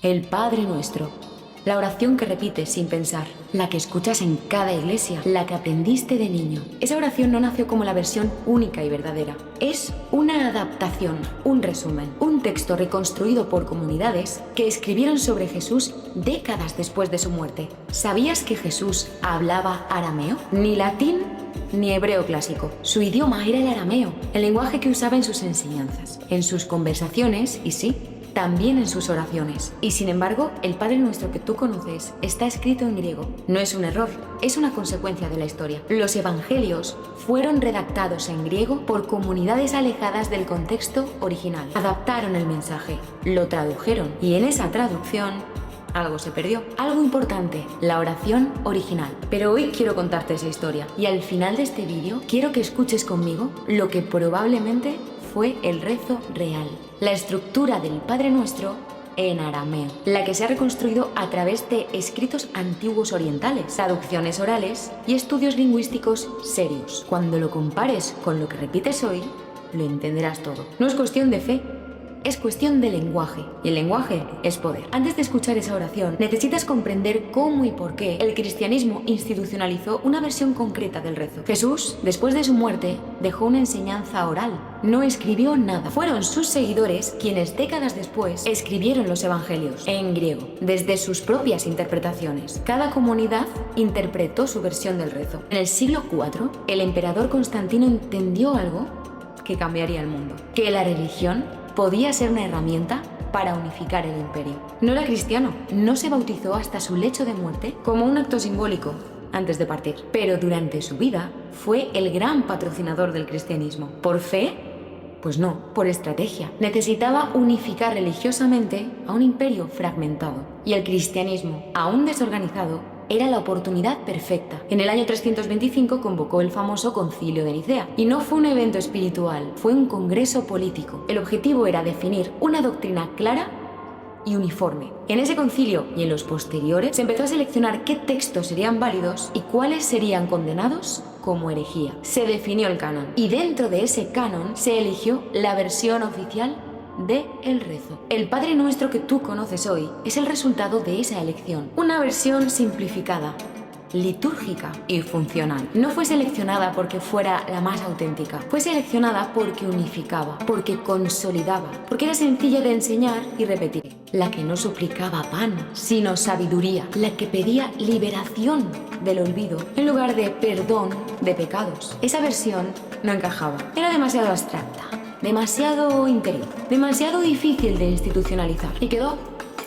El Padre Nuestro. La oración que repites sin pensar, la que escuchas en cada iglesia, la que aprendiste de niño. Esa oración no nació como la versión única y verdadera. Es una adaptación, un resumen, un texto reconstruido por comunidades que escribieron sobre Jesús décadas después de su muerte. ¿Sabías que Jesús hablaba arameo? Ni latín ni hebreo clásico. Su idioma era el arameo, el lenguaje que usaba en sus enseñanzas, en sus conversaciones y sí, también en sus oraciones. Y sin embargo, el Padre Nuestro que tú conoces está escrito en griego. No es un error, es una consecuencia de la historia. Los evangelios fueron redactados en griego por comunidades alejadas del contexto original. Adaptaron el mensaje, lo tradujeron y en esa traducción algo se perdió. Algo importante, la oración original. Pero hoy quiero contarte esa historia y al final de este vídeo quiero que escuches conmigo lo que probablemente fue el rezo real. La estructura del Padre Nuestro en arameo, la que se ha reconstruido a través de escritos antiguos orientales, traducciones orales y estudios lingüísticos serios. Cuando lo compares con lo que repites hoy, lo entenderás todo. No es cuestión de fe, es cuestión de lenguaje, y el lenguaje es poder. Antes de escuchar esa oración, necesitas comprender cómo y por qué el cristianismo institucionalizó una versión concreta del rezo. Jesús, después de su muerte, dejó una enseñanza oral. No escribió nada. Fueron sus seguidores quienes décadas después escribieron los evangelios en griego, desde sus propias interpretaciones. Cada comunidad interpretó su versión del rezo. En el siglo IV, el emperador Constantino entendió algo que cambiaría el mundo: que la religión podía ser una herramienta para unificar el imperio. No era cristiano, no se bautizó hasta su lecho de muerte como un acto simbólico antes de partir, pero durante su vida fue el gran patrocinador del cristianismo. ¿Por fe? Pues no, por estrategia. Necesitaba unificar religiosamente a un imperio fragmentado, y el cristianismo, aún desorganizado, era la oportunidad perfecta. En el año 325 convocó el famoso Concilio de Nicea. Y no fue un evento espiritual, fue un congreso político. El objetivo era definir una doctrina clara y uniforme. En ese concilio y en los posteriores se empezó a seleccionar qué textos serían válidos y cuáles serían condenados como herejía. Se definió el canon y dentro de ese canon se eligió la versión oficial de el rezo. El Padre Nuestro que tú conoces hoy es el resultado de esa elección. Una versión simplificada, litúrgica y funcional. No fue seleccionada porque fuera la más auténtica, fue seleccionada porque unificaba, porque consolidaba, porque era sencilla de enseñar y repetir. La que no suplicaba pan, sino sabiduría, la que pedía liberación del olvido en lugar de perdón de pecados. Esa versión no encajaba, era demasiado abstracta, demasiado interior, demasiado difícil de institucionalizar y quedó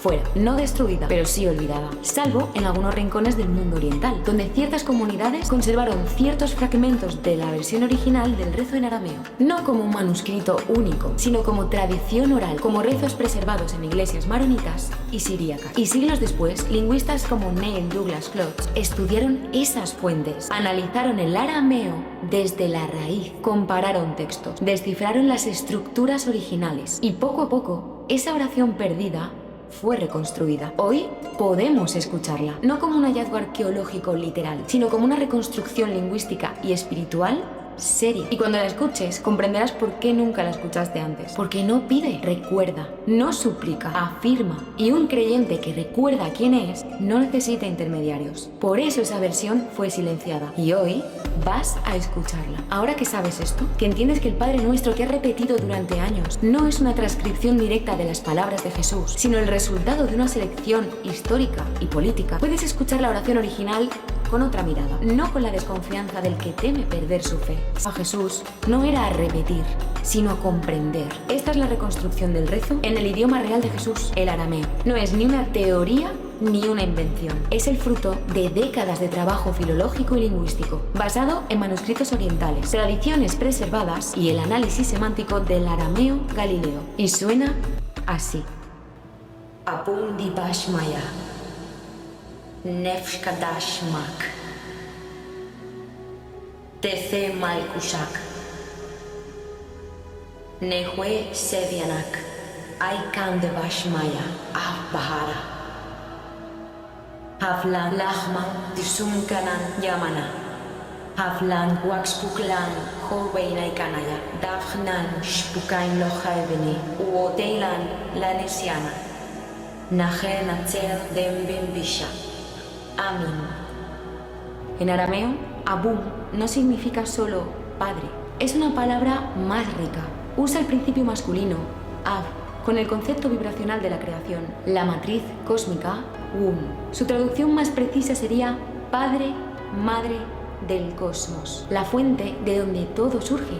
fuera, no destruida, pero sí olvidada, salvo en algunos rincones del mundo oriental, donde ciertas comunidades conservaron ciertos fragmentos de la versión original del rezo en arameo, no como un manuscrito único, sino como tradición oral, como rezos preservados en iglesias maronitas y siríacas. Y siglos después, lingüistas como Neil Douglas Klotz estudiaron esas fuentes, analizaron el arameo desde la raíz, compararon textos, descifraron las estructuras originales y poco a poco, esa oración perdida fue reconstruida. Hoy podemos escucharla, no como un hallazgo arqueológico literal, sino como una reconstrucción lingüística y espiritual seria. Y cuando la escuches, comprenderás por qué nunca la escuchaste antes. Porque no pide, recuerda, no suplica, afirma. Y un creyente que recuerda quién es, no necesita intermediarios. Por eso esa versión fue silenciada. Y hoy vas a escucharla. Ahora que sabes esto, que entiendes que el Padre Nuestro que has repetido durante años no es una transcripción directa de las palabras de Jesús, sino el resultado de una selección histórica y política, puedes escuchar la oración original con otra mirada, no con la desconfianza del que teme perder su fe. A Jesús no era a repetir, sino a comprender. Esta es la reconstrucción del rezo en el idioma real de Jesús, el arameo. No es ni una teoría ni una invención. Es el fruto de décadas de trabajo filológico y lingüístico, basado en manuscritos orientales, tradiciones preservadas y el análisis semántico del arameo galileo. Y suena así. Apundi Bashmaya. Nefsh Kadashmak Tece Malkushak Nehue Sedianak Aikan de Bashmaya Av Bahara Havlan Lahma Disumkanan Yamana Havlan Waxpuklan Horweina Ikanaya Davnan Shpukain Lojaeveni Uoteilan Lanesiana Nahe Nachel Dembin Bisha. Amin. En arameo, Abum no significa solo padre. Es una palabra más rica. Usa el principio masculino, Ab, con el concepto vibracional de la creación, la matriz cósmica, Wum. Su traducción más precisa sería padre, madre del cosmos, la fuente de donde todo surge,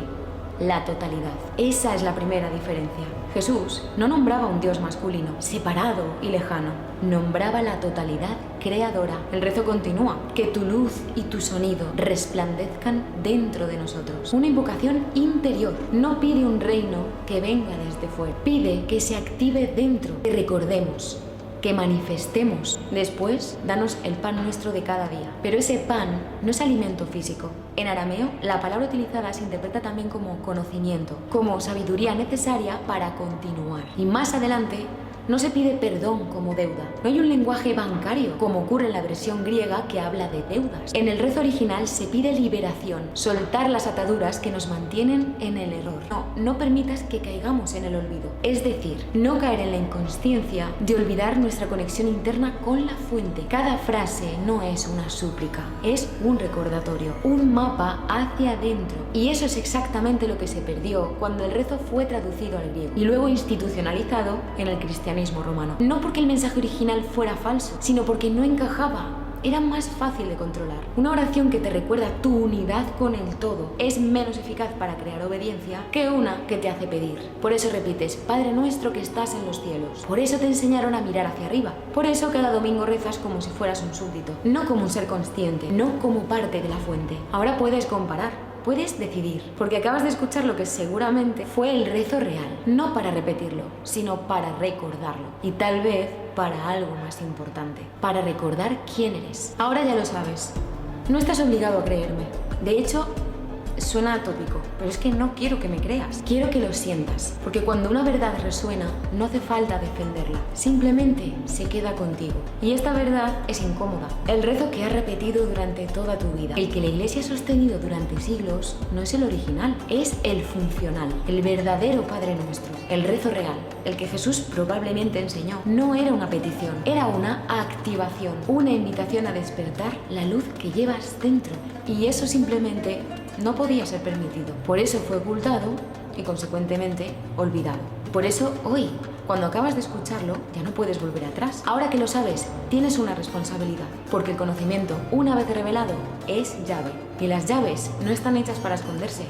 la totalidad. Esa es la primera diferencia. Jesús no nombraba un Dios masculino, separado y lejano. Nombraba la totalidad creadora. El rezo continúa. Que tu luz y tu sonido resplandezcan dentro de nosotros. Una invocación interior. No pide un reino que venga desde fuera. Pide que se active dentro. Que recordemos, que manifestemos. Después, danos el pan nuestro de cada día. Pero ese pan no es alimento físico. En arameo, la palabra utilizada se interpreta también como conocimiento, como sabiduría necesaria para continuar. Y más adelante, no se pide perdón como deuda. No hay un lenguaje bancario, como ocurre en la versión griega que habla de deudas. En el rezo original se pide liberación, soltar las ataduras que nos mantienen en el error. No permitas que caigamos en el olvido. Es decir, no caer en la inconsciencia de olvidar nuestra conexión interna con la fuente. Cada frase no es una súplica, es un recordatorio, un mapa hacia adentro. Y eso es exactamente lo que se perdió cuando el rezo fue traducido al griego y luego institucionalizado en el cristianismo romano. No porque el mensaje original fuera falso, sino porque no encajaba. Era más fácil de controlar. Una oración que te recuerda tu unidad con el todo es menos eficaz para crear obediencia que una que te hace pedir. Por eso repites, Padre nuestro que estás en los cielos. Por eso te enseñaron a mirar hacia arriba. Por eso cada domingo rezas como si fueras un súbdito. No como un ser consciente, no como parte de la fuente. Ahora puedes comparar. Puedes decidir, porque acabas de escuchar lo que seguramente fue el rezo real, no para repetirlo, sino para recordarlo. Y tal vez para algo más importante, para recordar quién eres. Ahora ya lo sabes, no estás obligado a creerme. De hecho, suena atópico, pero es que no quiero que me creas. Quiero que lo sientas, porque cuando una verdad resuena, no hace falta defenderla. Simplemente se queda contigo. Y esta verdad es incómoda. El rezo que has repetido durante toda tu vida, el que la Iglesia ha sostenido durante siglos, no es el original, es el funcional, el verdadero Padre Nuestro, el rezo real, el que Jesús probablemente enseñó. No era una petición, era una activación, una invitación a despertar la luz que llevas dentro. Y eso simplemente no podía ser permitido. Por eso fue ocultado y, consecuentemente, olvidado. Por eso, hoy, cuando acabas de escucharlo, ya no puedes volver atrás. Ahora que lo sabes, tienes una responsabilidad. Porque el conocimiento, una vez revelado, es llave. Y las llaves no están hechas para esconderse.